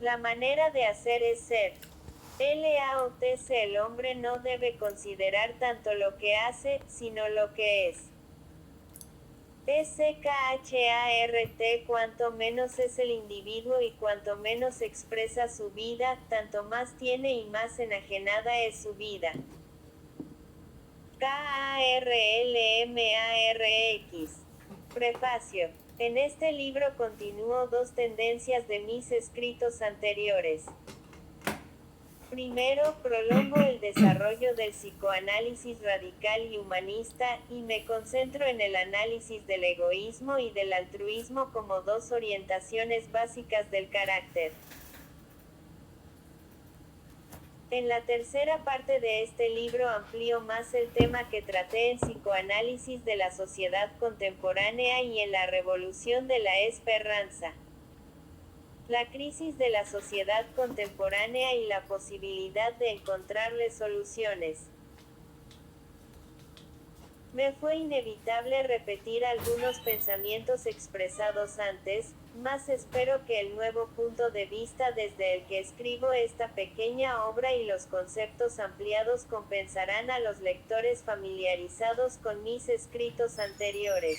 La manera de hacer es ser. LAOTC. El hombre no debe considerar tanto lo que hace, sino lo que es. SKHART. Cuanto menos es el individuo y cuanto menos expresa su vida, tanto más tiene y más enajenada es su vida. KARLMARX. Prefacio. En este libro continúo dos tendencias de mis escritos anteriores. Primero, prolongo el desarrollo del psicoanálisis radical y humanista, y me concentro en el análisis del egoísmo y del altruismo como dos orientaciones básicas del carácter. En la tercera parte de este libro amplío más el tema que traté en Psicoanálisis de la Sociedad Contemporánea y en la Revolución de la Esperanza. La crisis de la sociedad contemporánea y la posibilidad de encontrarle soluciones. Me fue inevitable repetir algunos pensamientos expresados antes, mas espero que el nuevo punto de vista desde el que escribo esta pequeña obra y los conceptos ampliados compensarán a los lectores familiarizados con mis escritos anteriores.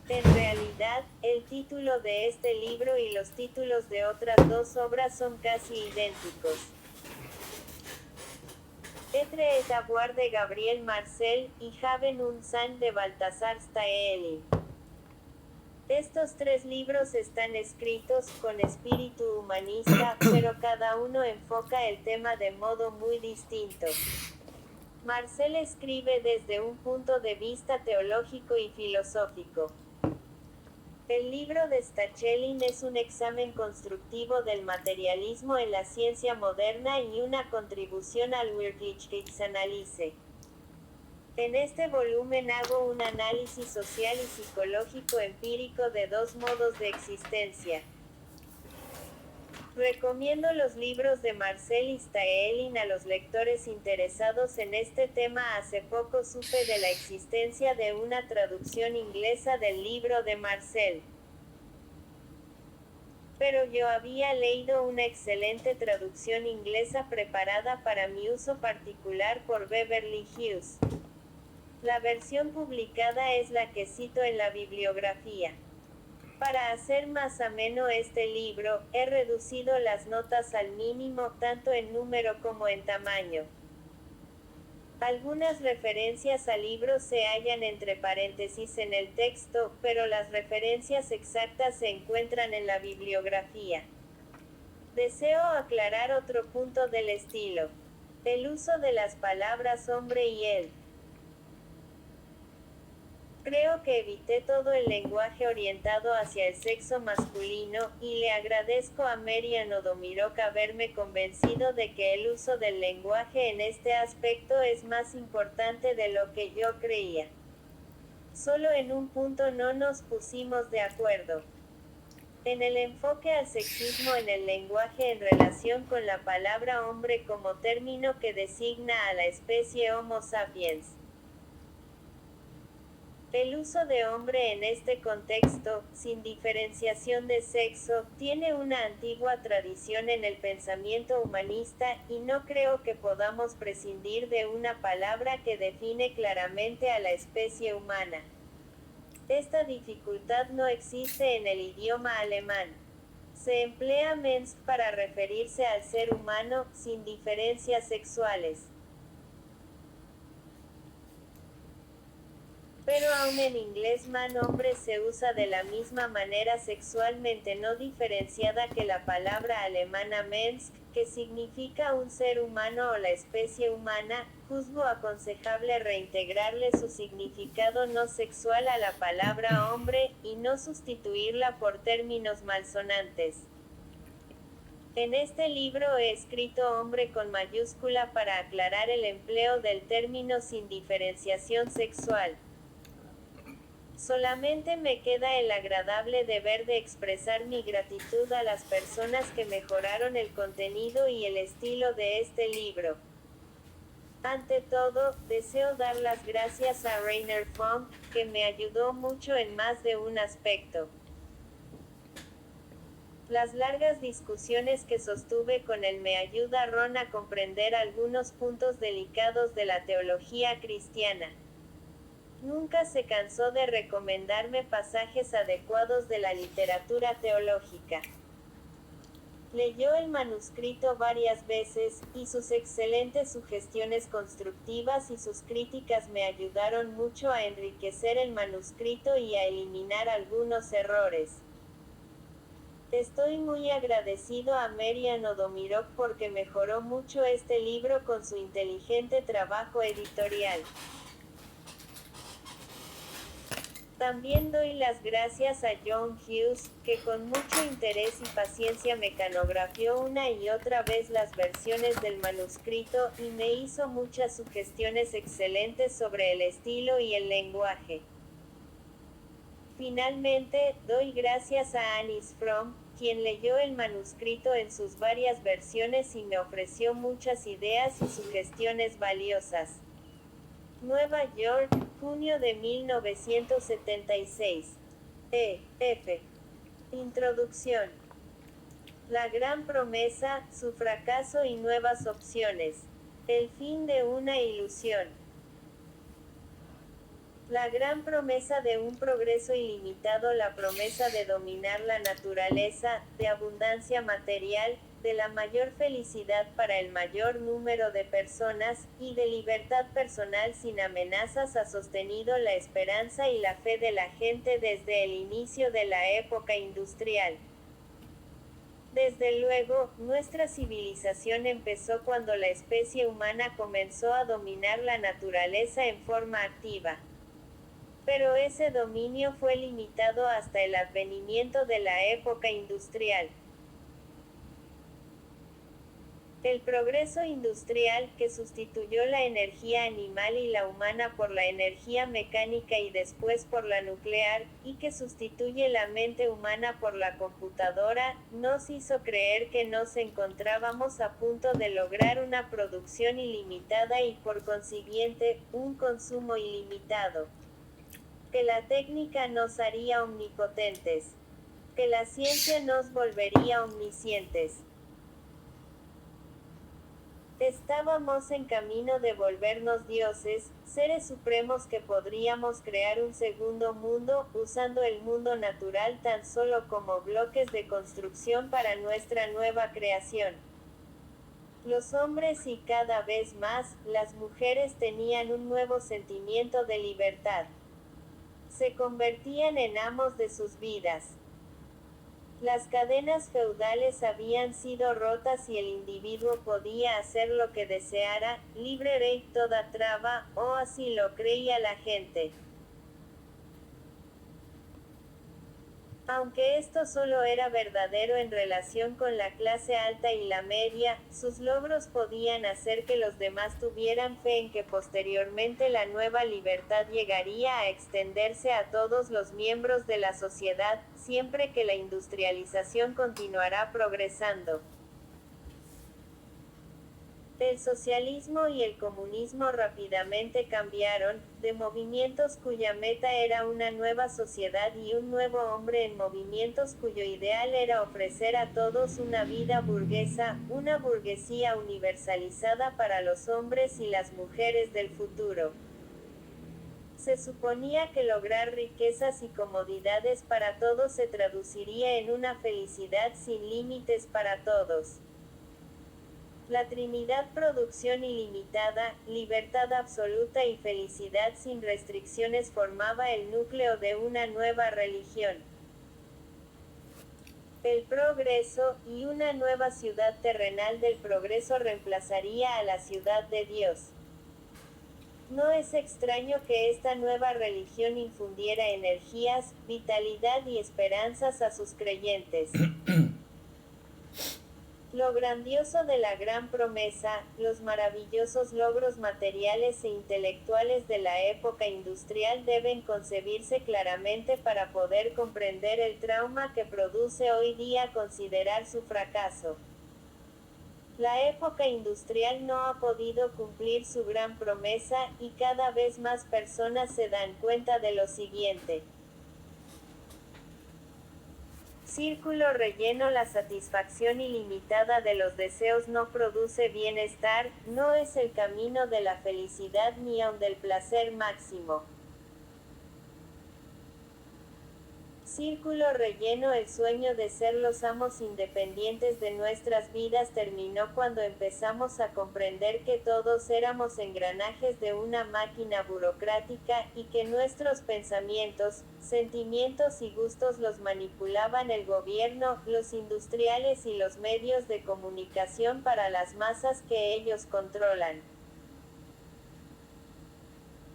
En realidad, el título de este libro y los títulos de otras dos obras son casi idénticos. Etre et avoir de Gabriel Marcel, y Haben und Sein de Baltasar Staeli. Estos tres libros están escritos con espíritu humanista, pero cada uno enfoca el tema de modo muy distinto. Marcel escribe desde un punto de vista teológico y filosófico. El libro de Stachelin es un examen constructivo del materialismo en la ciencia moderna y una contribución al Wirklichkeitsanalyse. En este volumen hago un análisis social y psicológico empírico de dos modos de existencia. Recomiendo los libros de Marcel y Staelin a los lectores interesados en este tema. Hace poco supe de la existencia de una traducción inglesa del libro de Marcel. Pero yo había leído una excelente traducción inglesa preparada para mi uso particular por Beverly Hughes. La versión publicada es la que cito en la bibliografía. Para hacer más ameno este libro, he reducido las notas al mínimo, tanto en número como en tamaño. Algunas referencias a libros se hallan entre paréntesis en el texto, pero las referencias exactas se encuentran en la bibliografía. Deseo aclarar otro punto del estilo. El uso de las palabras hombre y él. Creo que evité todo el lenguaje orientado hacia el sexo masculino, y le agradezco a Marian Odomirok haberme convencido de que el uso del lenguaje en este aspecto es más importante de lo que yo creía. Solo en un punto no nos pusimos de acuerdo. En el enfoque al sexismo en el lenguaje en relación con la palabra hombre como término que designa a la especie Homo sapiens. El uso de hombre en este contexto, sin diferenciación de sexo, tiene una antigua tradición en el pensamiento humanista, y no creo que podamos prescindir de una palabra que define claramente a la especie humana. Esta dificultad no existe en el idioma alemán. Se emplea Mensch para referirse al ser humano, sin diferencias sexuales. Pero aún en inglés man-hombre se usa de la misma manera sexualmente no diferenciada que la palabra alemana Mensch, que significa un ser humano o la especie humana. Juzgo aconsejable reintegrarle su significado no sexual a la palabra hombre, y no sustituirla por términos malsonantes. En este libro he escrito hombre con mayúscula para aclarar el empleo del término sin diferenciación sexual. Solamente me queda el agradable deber de expresar mi gratitud a las personas que mejoraron el contenido y el estilo de este libro. Ante todo, deseo dar las gracias a Rainer Funk, que me ayudó mucho en más de un aspecto. Las largas discusiones que sostuve con él me ayudaron a comprender algunos puntos delicados de la teología cristiana. Nunca se cansó de recomendarme pasajes adecuados de la literatura teológica. Leyó el manuscrito varias veces, y sus excelentes sugestiones constructivas y sus críticas me ayudaron mucho a enriquecer el manuscrito y a eliminar algunos errores. Estoy muy agradecido a Marian Odomirok porque mejoró mucho este libro con su inteligente trabajo editorial. También doy las gracias a John Hughes, que con mucho interés y paciencia mecanografió una y otra vez las versiones del manuscrito, y me hizo muchas sugestiones excelentes sobre el estilo y el lenguaje. Finalmente, doy gracias a Anis Fromm, quien leyó el manuscrito en sus varias versiones y me ofreció muchas ideas y sugestiones valiosas. Nueva York, junio de 1976. F. Introducción. La gran promesa, su fracaso y nuevas opciones. El fin de una ilusión. La gran promesa de un progreso ilimitado, la promesa de dominar la naturaleza, de abundancia material, de la mayor felicidad para el mayor número de personas, y de libertad personal sin amenazas ha sostenido la esperanza y la fe de la gente desde el inicio de la época industrial. Desde luego, nuestra civilización empezó cuando la especie humana comenzó a dominar la naturaleza en forma activa. Pero ese dominio fue limitado hasta el advenimiento de la época industrial. El progreso industrial, que sustituyó la energía animal y la humana por la energía mecánica y después por la nuclear, y que sustituye la mente humana por la computadora, nos hizo creer que nos encontrábamos a punto de lograr una producción ilimitada y por consiguiente, un consumo ilimitado. Que la técnica nos haría omnipotentes. Que la ciencia nos volvería omniscientes. Estábamos en camino de volvernos dioses, seres supremos que podríamos crear un segundo mundo, usando el mundo natural tan solo como bloques de construcción para nuestra nueva creación. Los hombres y cada vez más, las mujeres tenían un nuevo sentimiento de libertad. Se convertían en amos de sus vidas. Las cadenas feudales habían sido rotas y el individuo podía hacer lo que deseara, libre de toda traba, o así lo creía la gente. Aunque esto solo era verdadero en relación con la clase alta y la media, sus logros podían hacer que los demás tuvieran fe en que posteriormente la nueva libertad llegaría a extenderse a todos los miembros de la sociedad, siempre que la industrialización continuara progresando. El socialismo y el comunismo rápidamente cambiaron, de movimientos cuya meta era una nueva sociedad y un nuevo hombre en movimientos cuyo ideal era ofrecer a todos una vida burguesa, una burguesía universalizada para los hombres y las mujeres del futuro. Se suponía que lograr riquezas y comodidades para todos se traduciría en una felicidad sin límites para todos. La Trinidad, producción ilimitada, libertad absoluta y felicidad sin restricciones, formaba el núcleo de una nueva religión. El progreso, y una nueva ciudad terrenal del progreso reemplazaría a la ciudad de Dios. No es extraño que esta nueva religión infundiera energías, vitalidad y esperanzas a sus creyentes. Lo grandioso de la gran promesa, los maravillosos logros materiales e intelectuales de la época industrial deben concebirse claramente para poder comprender el trauma que produce hoy día considerar su fracaso. La época industrial no ha podido cumplir su gran promesa, y cada vez más personas se dan cuenta de lo siguiente. Círculo relleno. La satisfacción ilimitada de los deseos no produce bienestar, no es el camino de la felicidad ni aun del placer máximo. Círculo relleno. El sueño de ser los amos independientes de nuestras vidas terminó cuando empezamos a comprender que todos éramos engranajes de una máquina burocrática, y que nuestros pensamientos, sentimientos y gustos los manipulaban el gobierno, los industriales y los medios de comunicación para las masas que ellos controlan.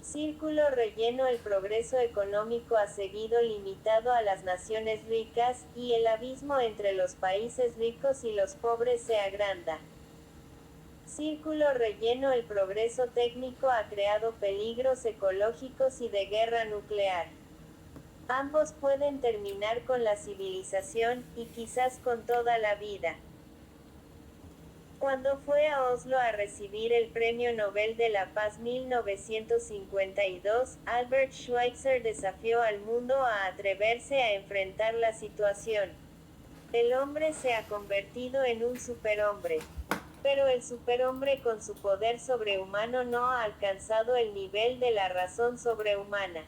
Círculo relleno. El progreso económico ha seguido limitado a las naciones ricas, y el abismo entre los países ricos y los pobres se agranda. Círculo relleno. El progreso técnico ha creado peligros ecológicos y de guerra nuclear. Ambos pueden terminar con la civilización, y quizás con toda la vida. Cuando fue a Oslo a recibir el Premio Nobel de la Paz 1952, Albert Schweitzer desafió al mundo a atreverse a enfrentar la situación. El hombre se ha convertido en un superhombre. Pero el superhombre con su poder sobrehumano no ha alcanzado el nivel de la razón sobrehumana.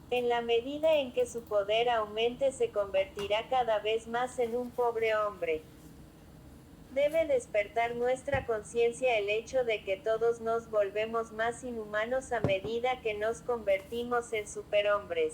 En la medida en que su poder aumente se convertirá cada vez más en un pobre hombre. Debe despertar nuestra conciencia el hecho de que todos nos volvemos más inhumanos a medida que nos convertimos en superhombres.